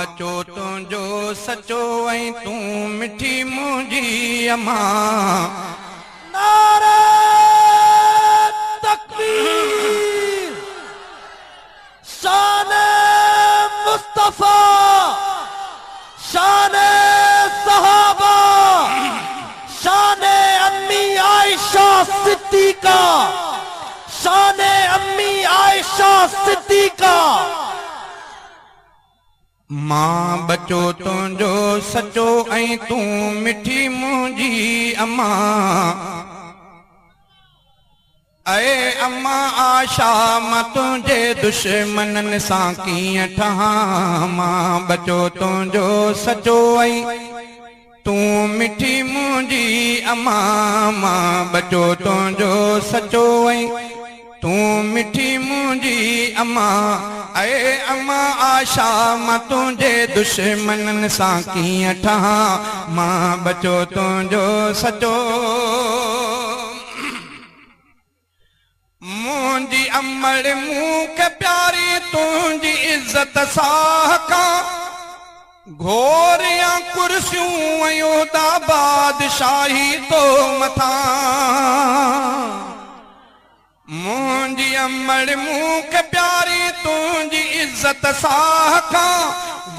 बचो तुंहिंजो सचो ऐं तूं मिठी मुंहिंजी अम्मा। नारे तकबीर। शान मुस्तफा, शान सहाबा, शान अम्मी आयशा सिद्दीका, शान अम्मी आयशा सिद्दीका। मां बचो तुंहिंजो सचो ऐं तूं मिठी मुंहिंजी अम्मा। अए अम्मा आशा मां तुंहिंजे दुश्मननि सां कीअं ठहां। मां बचो तुंहिंजो सचो ऐं तूं मिठी मुंहिंजी अम्मा। मां बचो तुंहिंजो सचो ऐं तूं मिठी मुंहिंजी अम्मा। अए अम्मा आशा मां तुंहिंजे दुश्मननि सां कीअं ठहां। मां बचो तुंहिंजो सचो। मुंहिंजी अमड़ मूंखे प्यारी तुंहिंजी इज़त सां घोरियां कुर्सियूं अयोदा बादशाही तो मथां। मुंहिंजी अमड़ मूंखे प्यारी तुंहिंजी इज़त सां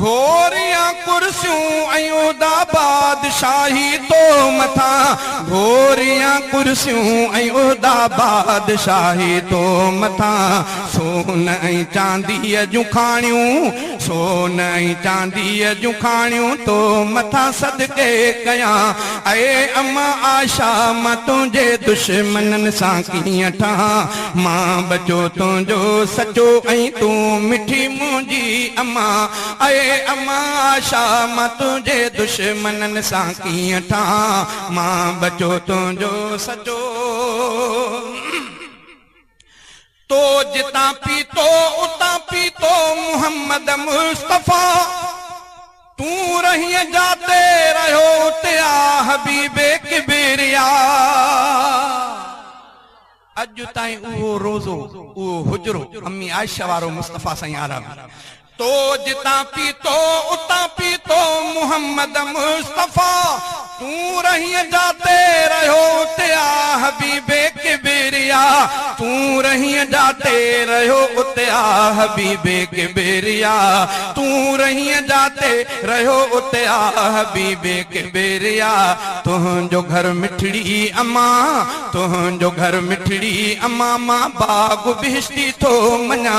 घोरियां कुर्सियूं अयोदा बादशाही तो मथां। घोरियां कुर्सियूं अयोदा बादशाही तो मथां। सोन ऐं चांदीअ जूं खाणियूं, सोन ऐं चांदीअ जूं खाणियूं तो मथां सदके कयां। अए अम्मा आशा मां तुंहिंजे दुश्मननि सां कीअं ठहां। मां बचो तुंहिंजो सचो ऐं तूं मिठी मुंहिंजी अम्मा। अए अम्मा आशा मां तुंहिंजे दुश्मननि सां कीअं ठहां। मां बचो तुंहिंजो सचो। तो जितां पीतो उतां पीतो मोहम्मद मुस्तफा। तूं रहीअ जाते रहियो उते आ हबीबे किबरिया। अॼु ताईं उहो रोज़ो उहो हुजरो अम्मी आयशा वारो मुस्तफा साईं आराम। तो जितां पीतो उतां पीतो मोहम्मद मुस्तफा। तूं रहीअ जाते रहियो उते आ हबीबे किबरिया। तूं रहीअ जाते रहियो उते आ हबीबे किबरिया। तूं रहीअ जाते रहियो उते आ हबीबे किबरिया। तुंहिंजो घर मिठड़ी अम्मा, तुंहिंजो घर मिठड़ी अम्मा। मां बाग बिश्ती थो मञा।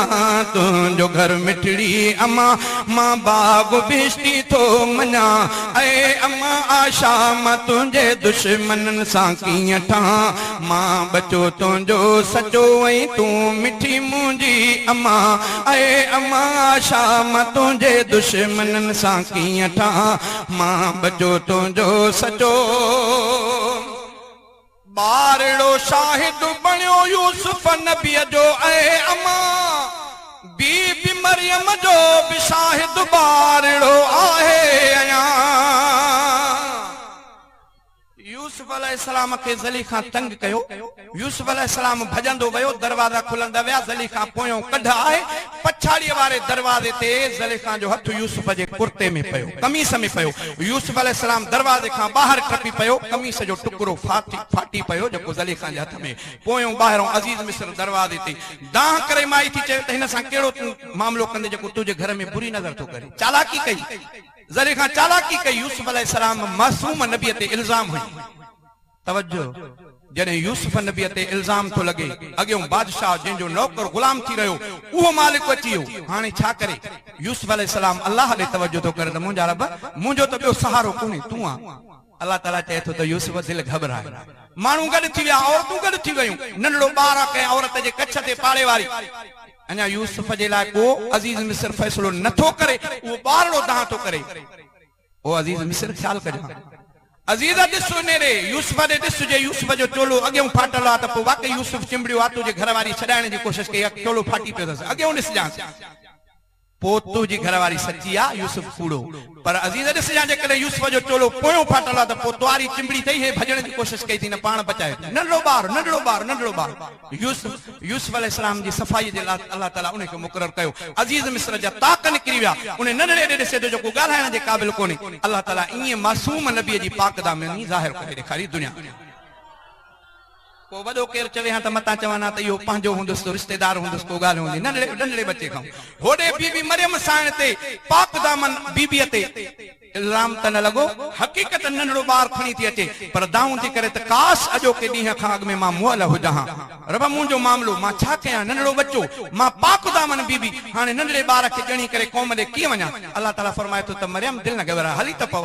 तुंहिंजो घर मिठड़ी अम्मा, मां बाग बिश्ती थो मञा। अए अम्मा आशा मां तुंहिंजे दुश्मननि सां कीअं ठहां। मां बचो तुंहिंजो सचो ऐं तूं मिठी मुंहिंजी अम्मा। अए अम्मा आशा मां तुंहिंजे दुश्मननि सां कीअं ठहां। मां बचो तुंहिंजो सचो। ॿारड़ो शाहिद बणियो यूसुफ नबीअ जो। ऐं अम्मा बीबी मरियम जो बि शाहिद ॿारड़ो आहे अञा। यूसुफ अलैहिस्सलाम खे ज़लीखा तंग कयो। यूसुफ अलैहिस्सलाम भजंदो वियो, दरवाजा खुलंदा विया। ज़लीखा पोयों कढ आहे। पछाड़ीअ वारे दरवाजे ते ज़लीखा जो हथ यूसुफ जे कुर्ते में पियो, कमीस में पियो। यूसुफ अलैहिस्सलाम दरवाजे खां ॿाहिरि टपी पियो। कमीस जो टुकड़ो फाटी पियो जेको ज़लीखा जे हथ में। पोयों ॿाहिरों अज़ीज़ मिस्र दरवाजे ते दाह करे माई थी चए त हिन सां कहिड़ो तूं मामलो कंदे जेको तुंहिंजे घर में बुरी नज़र थो करे। चालाकी कई ज़लीखा, चालाकी कई। यूसुफ अलैहिस्सलाम मासूम नबीअ ते इल्ज़ाम हुई। तवज्जो, जॾहिं यूसुफ नबीअ ते इल्ज़ाम थो लॻे, अॻियों बादशाह जंहिंजो नौकर गुलाम थी रहियो उहो मालिक अची वियो। हाणे छा करे? यूसुफ अलैहिस्सलाम अल्लाह ॾे तवज्जो थो करे त मुंहिंजा रब, मुंहिंजो त ॿियो सहारो कोन्हे, तूं आ। अल्लाह ताला चए थो त यूसुफ दिलि घबराए। माण्हू गॾु थी विया, औरतूं गॾु थी वयूं। नंढड़ो ॿार आहे कंहिं औरत जे कच्छ ते पाड़े वारी। अञा यूसुफ जे लाइ को अज़ीज़ मिस्र फ़ैसिलो नथो करे, उहो ॿारड़ो दाह थो करे। ओ अज़ीज़ मिस्र ख़्याल कजो। अज़ीज़ ॾिसो नेरे यूसुफ ॾे ॾिस जे यूसुफ जो चोलो अॻियों फाटल आहे त पोइ वाकई यूसुफ चिंबड़ियो आहे। तुंहिंजे घर वारी छॾाइण जी कोशिशि कई, चोलो फाटी पियो अथसि। अॻियों ॾिसजांइ। पोतू जी घरवारी सच्ची आ यूसुफ कूड़ो पर अजीज ॾिस जा जेकॾहिं यूसुफ जो चोलो पोयों फाटल आहे त पोतवारी चिंबड़ी अथई हे भॼण जी कोशिशि कई थी न पाण बचाए नंढड़ो ॿार यूसुफ अलैहिस्सलाम जी सफ़ाई जे लाइ अलाह ताला उन खे मुक़रर कयो अजीज मिस्र जा ताक निकिरी विया उन नंढड़े ॾे ॾिसे जेको ॻाल्हाइण जे क़ाबिल कोन्हे अलाह ताला ईअं मासूम नबीअ जी पाकदामनी ज़ाहिर करे ॾेखारी दुनिया को वॾो केरु चवे हा त मतां चवनि हा त इहो पंहिंजो हूंदुसि रिश्तेदार हूंदुसि को ॻाल्हि हूंदी नंढड़े बचे खां होॾे बीबी मरियम साइण ते पाक दामन बीबीअ ते इल्ज़ाम त न लॻो हक़ीक़त नंढड़ो ॿार खणी थी अचे पर दाऊं थी करे त काश अॼोके ॾींहं खां अॻु में मां मुअल हुजां रब मुंहिंजो मामिलो मां छा कयां नंढड़ो बच्चो मां पाक दामन बीबी हाणे नंढड़े ॿार खे ॼणी करे क़ौम ॾे कीअं वञा अलाह ताला फरमाए थो त मरियम दिलि न घबरा हली त पओ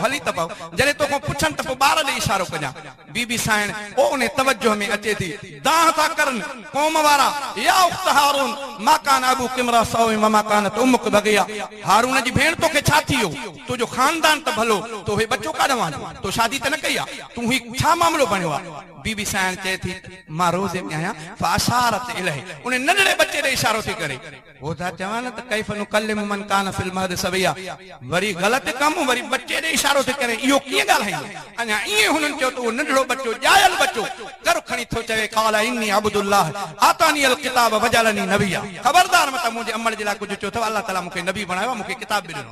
जॾहिं तोखां पुछनि त पोइ ॿार ॾे इशारो कजां बीबी साइण ओ उन तवज्जो में अचे थी दाह था करनि क़ौम वारा या उख्त हारून मा कान अबू किमरा सौ मा कानत उम्मुक बगिया हारून जी भेण तोखे छा थी वियो तुंहिंजो खानदान त भलो तो हे बच्चो काॾां वञ तो शादी त न कई आहे तूं ही छा मामिलो बणियो आहे बीबी साइण चए थी मां रोज़े में आहियां फाशारत इलही उन नंढड़े बच्चे ॾे इशारो थी करे हो था चवनि त कैफ़ नुकल्लिमु मन कान फिल महद सबिया वरी ग़लति कमु वरी बच्चे ॾे इशारो थी करे इहो कीअं ॻाल्हाईंदो अञा ईअं हुननि चयो त उहो नंढड़ो बच्चो ॼायल बच्चो कर खणी थो चवे क़ाल इन्नी अब्दुल्लाह आतानी अल किताब वजअलनी नबिया ख़बरदार मत मुंहिंजे अमल जे लाइ कुझु चयो अथव अलाह ताला मूंखे नबी बणायो मूंखे किताब बि ॾिनो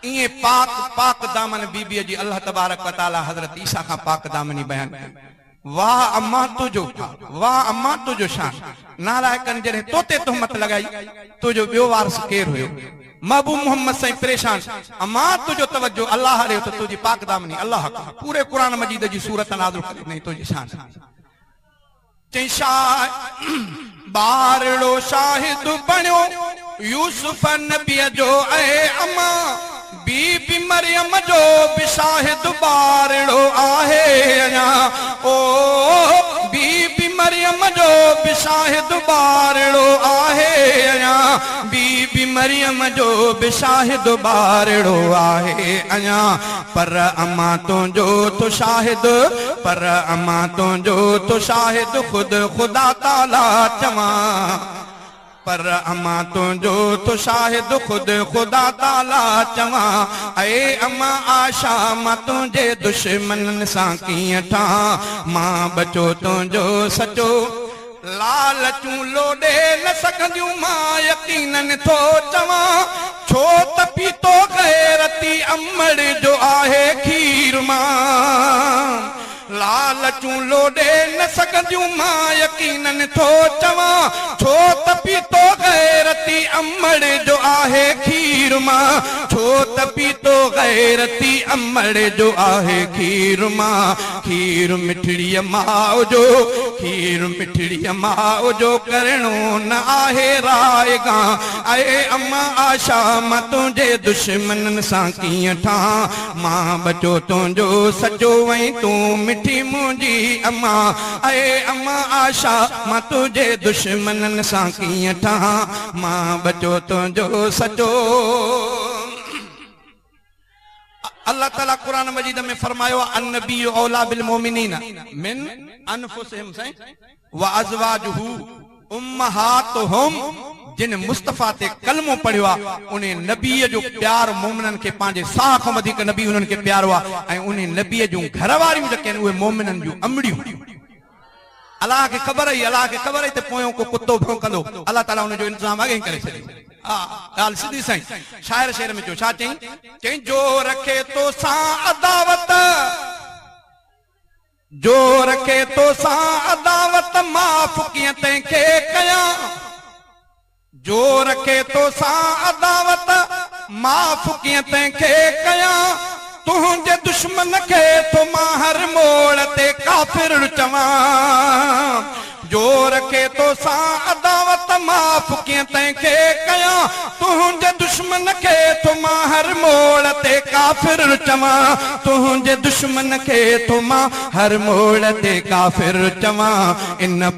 इएं पाक दामन बीबीअ जी अल्लाह तबारक व तआला हज़रत ईसा खां पाक दामनी बयान वाह अम्मा तुंहिंजो शान नालायकनि जॾहिं तोते तुहमत लॻाई तुंहिंजो ॿियो वारस केरु हुयो महबूब मोहम्मद साईं परेशान अम्मा तुंहिंजो तवज्जो अल्लाह ॾे त तुंहिंजी पाक दामनी अल्लाह पूरे क़ुरान मजीद जी सूरत नाज़िल करे ॾिनई तुंहिंजी शान चई ॿारड़ो शाहिद बणियो यूसुफ नबीअ जो ऐं अम्मा बीबी मरियम जो बि शाहिद ॿारड़ो आहे अञा ओ बीबी मरियम जो बि शाहिद ॿारड़ो आहे अञा बीबी मरियम जो बि शाहिद ॿारड़ो आहे अञा पर अम्मा तुंहिंजो तो शाहिद पर अम्मा तुंहिंजो तो शाहिद ख़ुदि ख़ुदा ताला चवां पर अम्मा तुंहिंजो तो शाहिद ख़ुदि ख़ुदा ताला चवां ऐं अम्मा आशा मां तुंहिंजे दुश्मननि सां कीअं ठां मां बचो तुंहिंजो सचो लालचूं लोॾे न सघंदियूं मां यकीननि थो चवां छो त पीतो गैरती अमड़ जो आहे खीर मां लालचूं लोॾे न सघंदियूं मां यकीननि थो चवां छो त पीतो गैरती अमड़ जो आहे खीर मां छो त पीतो गैरती अमड़ जो आहे खीर मां खीर मिठड़ीअ माउ जो खीर मिठड़ीअ माउ जो करणो न आहे रायगा ऐं अम्मा आशा मां तुंहिंजे दुश्मननि सां कीअं ठां मां बचो तुंहिंजो सचो वई तूं मिठी मुंहिंजी अम्मा ऐं अम्मा आशा मां तुंहिंजे दुश्मननि सां कीअं ठां मां बचो तुंहिंजो सचो अल्लाह ताला कुरान मजीद में फरमायो अन्नबी औला बिल मोमिनीन मिन अनफुसिहिम व अज़वाजुहु उम्महातुहुम जिन मुस्तफ़ा ते कलमो पढ़ियो आहे उन नबीअ जो प्यार मोमिननि खे पंहिंजे साह खां वधीक नबी उन्हनि खे प्यारो आहे ऐं उन नबीअ जूं घरवारियूं जेके आहिनि उहे मोमिननि जूं अमड़ियूं अलाह खे ख़बर ई त पोयों को कुतो भौंकंदो अलाह ताला उन जो इंतज़ाम अॻे करे छॾियो हा ॻाल्हि सिधी साईं शाइर शेर में चयो छा चई जो रखे तो सां अदावत जो रखे तो सां अदावत माफ़ कीअं तंहिंखे कयां जो रखे तो सां अदावत माफ़ कीअं तंहिंखे कयां तुंहिंजे दुश्मन खे तो मां हर मोड़ ते काफ़िर चवां जो रखे तो सां अदावत माफ़ कीअं तंहिंखे कयां तुंहिंजे दुश्मन खे तो मां हर मोड़ ते काफ़िर चवां तुंहिंजे दुश्मन खे तो मां हर मोड़ ते काफ़िर चवां इन